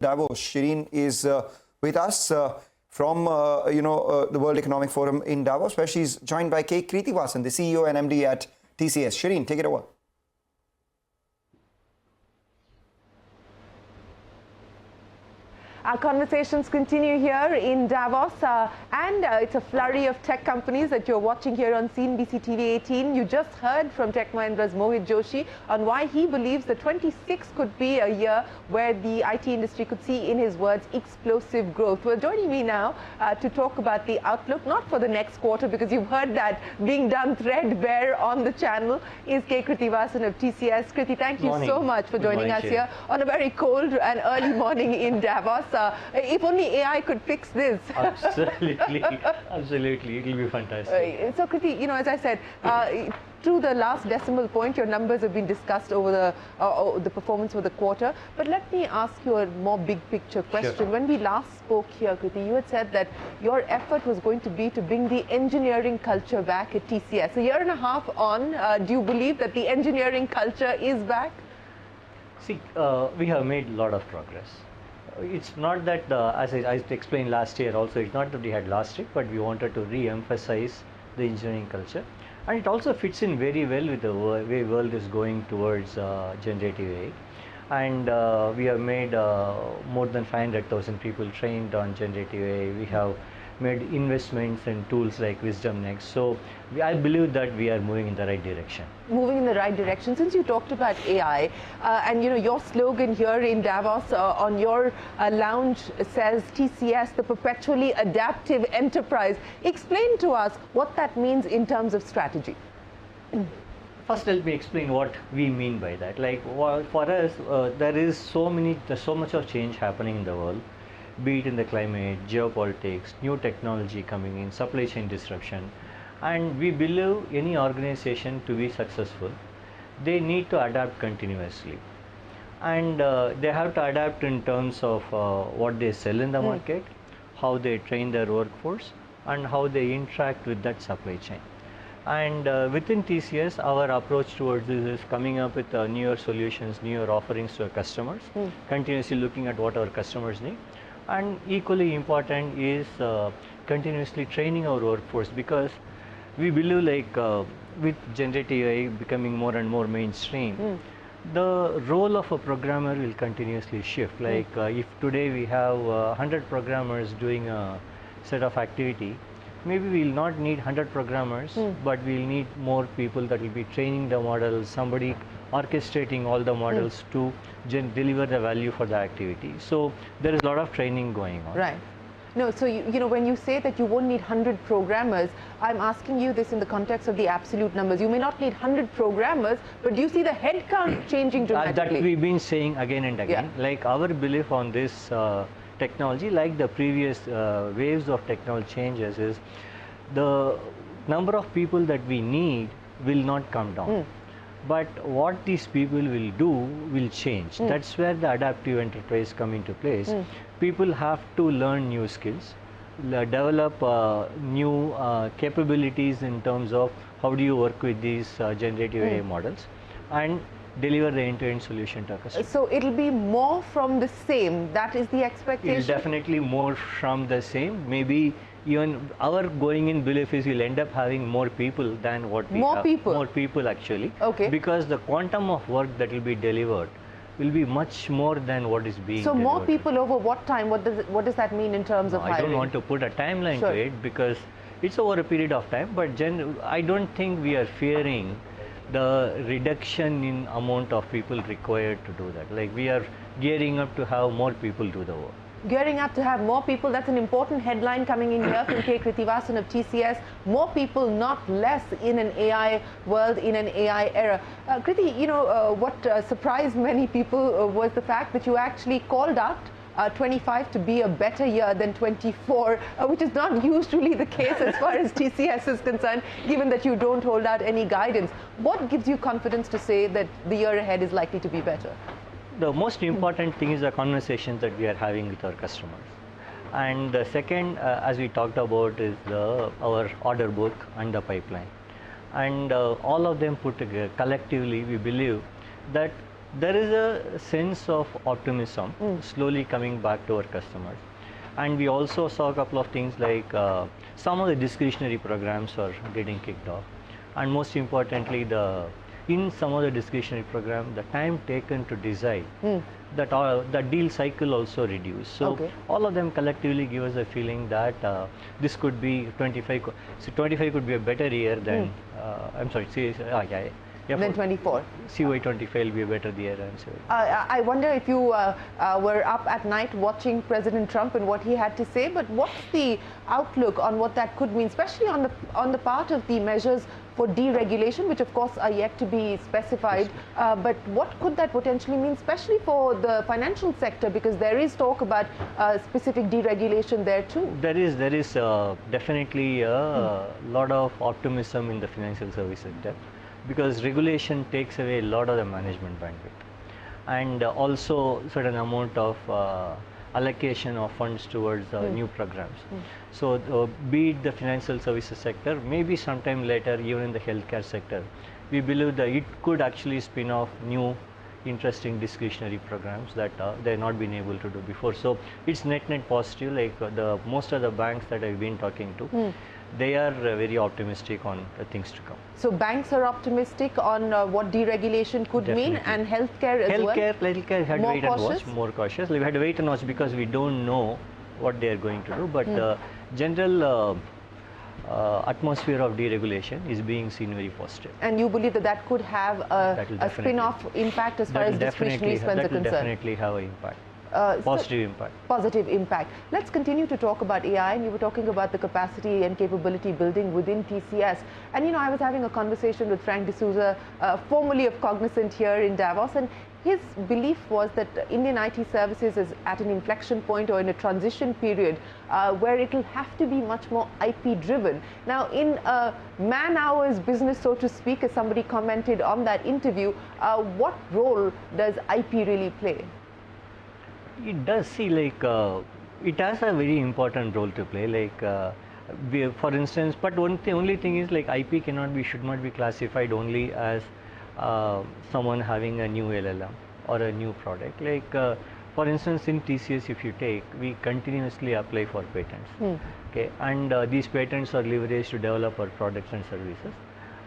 Davos. Shireen is with us from the World Economic Forum in Davos, where she's joined by K. Krithivasan, the CEO and MD at TCS. Shireen, take it over. Our conversations continue here in Davos, and it's a flurry of tech companies that you're watching here on CNBC TV 18. You just heard from Tech Mahindra's Mohit Joshi on why he believes that 26 could be a year where the IT industry could see, in his words, explosive growth. Well, joining me now to talk about the outlook, not for the next quarter, because you've heard that being done threadbare on the channel, is K. Krithivasan of TCS. Krithi, thank you so much for joining us here on a very cold and early morning in Davos. If only AI could fix this. Absolutely, absolutely, it will be fantastic. So, Krithi, as I said, to the last decimal point, your numbers have been discussed over the performance for the quarter. But let me ask you a more big picture question. Sure. When we last spoke here, Krithi, you had said that your effort was going to be to bring the engineering culture back at TCS. A year and a half on, do you believe that the engineering culture is back? See, we have made a lot of progress. It's not that, as I explained last year also, it's not that we had lost it, but we wanted to re-emphasize the engineering culture. And it also fits in very well with the way world is going towards generative AI. And we have made more than 500,000 people trained on generative AI. We have made investments in tools like Wisdom Next. So I believe that we are moving in the right direction. Moving in the right direction. Since you talked about AI, and your slogan here in Davos on your lounge says TCS, the perpetually adaptive enterprise. Explain to us what that means in terms of strategy. First, let me explain what we mean by that. Like, for us, there is so much of change happening in the world, be it in the climate, geopolitics, new technology coming in, supply chain disruption. And we believe any organization to be successful, they need to adapt continuously. And they have to adapt in terms of what they sell in the market, how they train their workforce, and how they interact with that supply chain. And within TCS, our approach towards this is coming up with newer solutions, newer offerings to our customers, continuously looking at what our customers need. And equally important is continuously training our workforce, because we believe with generative AI becoming more and more mainstream, the role of a programmer will continuously shift. If today we have 100 programmers doing a set of activity, maybe we will not need 100 programmers, but we will need more people that will be training the models, somebody orchestrating all the models to deliver the value for the activity. So there is a lot of training going on. Right. No, so when you say that you won't need 100 programmers, I'm asking you this in the context of the absolute numbers. You may not need 100 programmers, but do you see the headcount changing dramatically? That we've been saying again and again. Yeah. Like, our belief on this technology, like the previous waves of technology changes, is the number of people that we need will not come down. But what these people will do will change. That's where the adaptive enterprise come into place. People have to learn new skills, develop new capabilities in terms of how do you work with these generative AI models, and deliver the end-to-end solution to our customers. So it'll be more from the same. That is the expectation? It's definitely more from the same. Maybe even our going in belief is we'll end up having more people than what we have. More people? More people, actually. Okay. Because the quantum of work that will be delivered will be much more than what is being delivered. So more people over what time? What does that mean in terms of hiring? I don't want to put a timeline to it, because it's over a period of time, but I don't think we are fearing the reduction in amount of people required to do that. Like, we are gearing up to have more people do the work. Gearing up to have more people, that's an important headline coming in here from K. Krithivasan of TCS. More people, not less, in an AI world, in an AI era. Krithi, what surprised many people was the fact that you actually called out 25 to be a better year than 24, which is not usually the case as far as TCS is concerned, given that you don't hold out any guidance. What gives you confidence to say that the year ahead is likely to be better? The most important thing is the conversations that we are having with our customers. And the second, as we talked about, is our order book and the pipeline. And all of them put together, collectively, we believe that there is a sense of optimism slowly coming back to our customers. And we also saw a couple of things like some of the discretionary programs are getting kicked off. And most importantly, in some of the discretionary program, the time taken to decide, the deal cycle also reduced. So all of them collectively give us a feeling that this could be 25. So 25 could be a better year than I'm sorry. Then 24. CY25 will be a better year. I wonder if you were up at night watching President Trump and what he had to say, but what's the outlook on what that could mean, especially on the part of the measures for deregulation, which of course are yet to be specified, but what could that potentially mean, especially for the financial sector, because there is talk about specific deregulation there too. There is definitely a lot of optimism in the financial service sector, because regulation takes away a lot of the management bandwidth, and also certain amount of allocation of funds towards new programs. So be it the financial services sector, maybe sometime later even in the healthcare sector, we believe that it could actually spin off new interesting discretionary programs that they have not been able to do before. So it's net positive. Like most of the banks that I've been talking to, they are very optimistic on things to come. So banks are optimistic on what deregulation could mean, and healthcare as well? Healthcare had to wait and watch, more cautious. We had to wait and watch because we don't know what they are going to do, but general atmosphere of deregulation is being seen very positive. And you believe that could have a spin-off impact as far as discretionary spends are concerned? That will definitely have an impact. Positive impact. Positive impact. Let's continue to talk about AI, and you were talking about the capacity and capability building within TCS. And you know, I was having a conversation with Frank D'Souza, formerly of Cognizant here in Davos, and his belief was that Indian IT services is at an inflection point or in a transition period where it will have to be much more IP driven. Now, in a man-hours business, so to speak, as somebody commented on that interview, what role does IP really play? It does. See, like it has a very important role to play. Like for instance, but only thing is, like, IP should not be classified only as someone having a new LLM or a new product. Like for instance, in TCS, if you take, we continuously apply for patents. Okay, and these patents are leveraged to develop our products and services.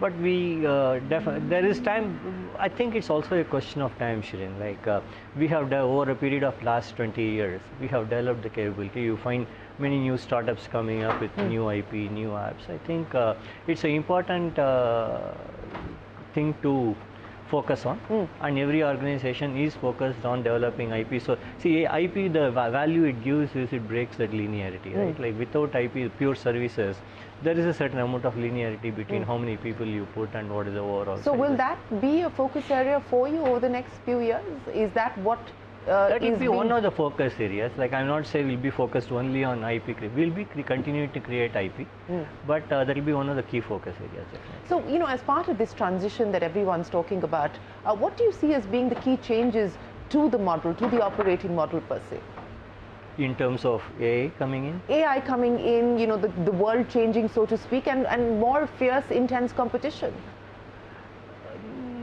But we there is time. I think it's also a question of time, Shirin. Like we have over a period of last 20 years, we have developed the capability. You find many new startups coming up with new IP, new apps. I think it's an important thing to focus on, and every organization is focused on developing IP. So see, IP, the value it gives is it breaks that linearity, right? Like without IP, pure services, there is a certain amount of linearity between how many people you put and what is the overall. So will that be a focus area for you over the next few years? Is that what that will be one of the focus areas. Like, I'm not saying we'll be focused only on IP. We'll be continuing to create IP, but that will be one of the key focus areas. Definitely. So, you know, as part of this transition that everyone's talking about, what do you see as being the key changes to the model, to the operating model per se? In terms of AI coming in? AI coming in, you know, the world changing, so to speak, and more fierce, intense competition.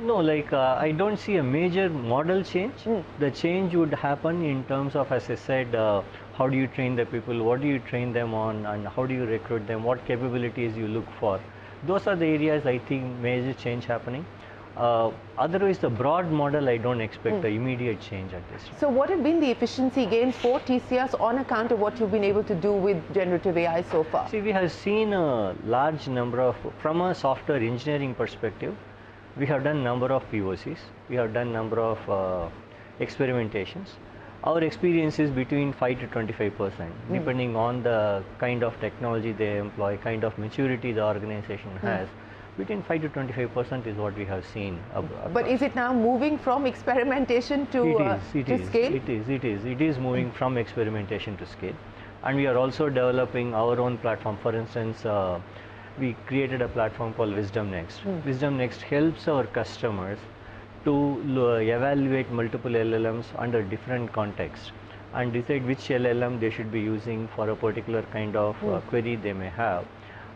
No, like I don't see a major model change. The change would happen in terms of, as I said, how do you train the people, what do you train them on, and how do you recruit them, what capabilities you look for. Those are the areas I think major change happening. Otherwise, the broad model, I don't expect the immediate change at this time. So what have been the efficiency gains for TCS on account of what you've been able to do with generative AI so far? See, we have seen a large number of, from a software engineering perspective, we have done number of POCs, we have done number of experimentations. Our experience is between 5 to 25%, depending on the kind of technology they employ, kind of maturity the organization has. Between 5 to 25% is what we have seen. But is it now moving from experimentation to scale? It is moving from experimentation to scale. And we are also developing our own platform. For instance, we created a platform called Wisdom Next. Wisdom Next helps our customers to evaluate multiple LLMs under different contexts and decide which LLM they should be using for a particular kind of query they may have,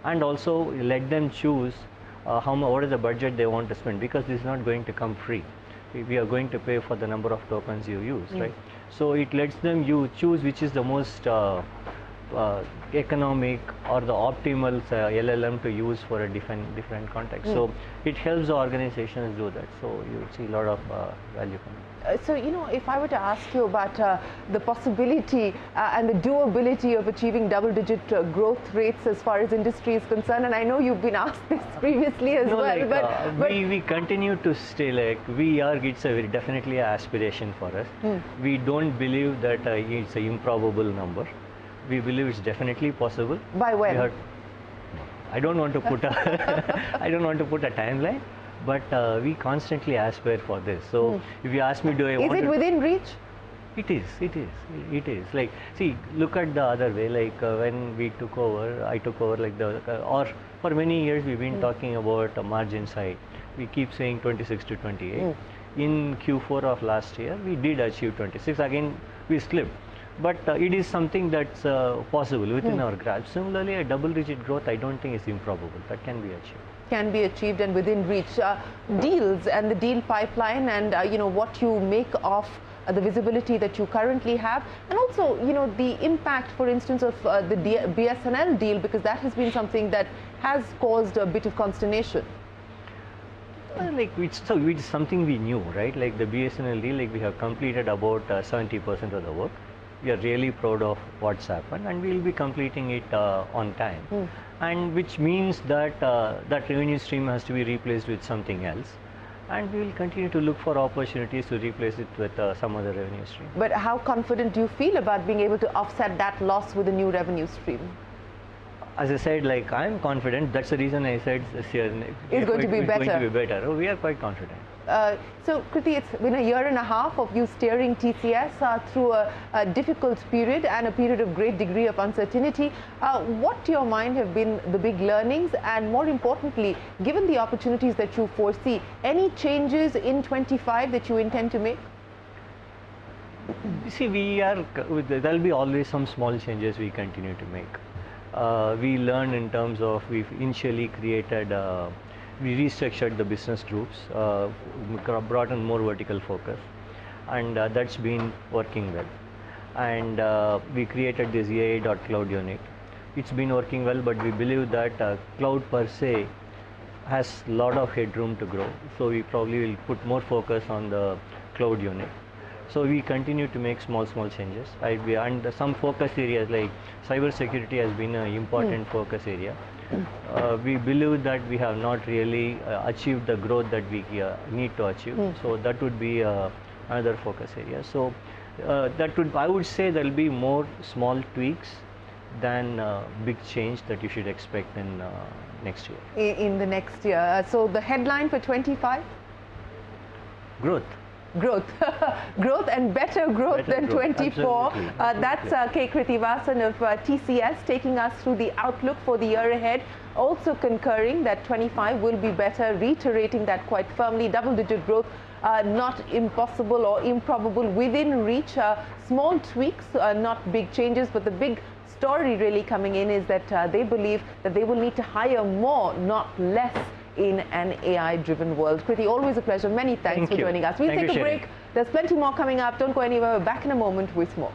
and also let them choose what is the budget they want to spend, because this is not going to come free. we are going to pay for the number of tokens you use, right? So it lets them you choose which is the most economic or the optimal LLM to use for a different context. So it helps the organizations do that. So you see a lot of value from it. So, if I were to ask you about the possibility and the doability of achieving double-digit growth rates as far as industry is concerned, and I know you've been asked this previously as well, but we continue to stay it's definitely an aspiration for us. We don't believe that it's an improbable number. We believe it's definitely possible. By when? I don't want to put I don't want to put a timeline, but we constantly aspire for this. So if you ask me, is it within reach? It is. Like, see, look at the other way. Like when I took over, or for many years we've been talking about a margin side. We keep saying 26 to 28. In Q4 of last year, we did achieve 26. Again, we slipped. But it is something that's possible within our grasp. Similarly, a double-digit growth, I don't think is improbable. That can be achieved. Can be achieved and within reach. Deals and the deal pipeline, and what you make of the visibility that you currently have, and also the impact, for instance, of the BSNL deal, because that has been something that has caused a bit of consternation. It's something we knew, right? Like the BSNL deal, we have completed about 70% of the work. We are really proud of what's happened, and we will be completing it on time. And which means that that revenue stream has to be replaced with something else, and we will continue to look for opportunities to replace it with some other revenue stream. But how confident do you feel about being able to offset that loss with a new revenue stream? As I said, I'm confident. That's the reason I said this year it's going to be better. We are quite confident. So, Kriti, it's been a year and a half of you steering TCS through a difficult period and a period of great degree of uncertainty. What, to your mind, have been the big learnings, and more importantly, given the opportunities that you foresee, any changes in 25 that you intend to make? You see, there'll be always some small changes we continue to make. We learned in terms of, we've initially created we restructured the business groups, brought in more vertical focus, and that's been working well. And we created this AI.Cloud unit. It's been working well, but we believe that cloud per se has a lot of headroom to grow. So we probably will put more focus on the cloud unit. So we continue to make small changes. And some focus areas like cyber security has been an important focus area. We believe that we have not really achieved the growth that we need to achieve. So that would be another focus area. So I would say there will be more small tweaks than big change that you should expect in next year. In the next year. So the headline for 25? Growth. Growth and better growth than 24. That's K. Krithivasan of TCS taking us through the outlook for the year ahead, also concurring that 25 will be better, reiterating that quite firmly. Double-digit growth, not impossible or improbable, within reach. Small tweaks, not big changes, but the big story really coming in is that they believe that they will need to hire more, not less, in an AI-driven world. Kriti, always a pleasure. Many thanks for joining us. We'll take a break. There's plenty more coming up. Don't go anywhere. We're back in a moment with more.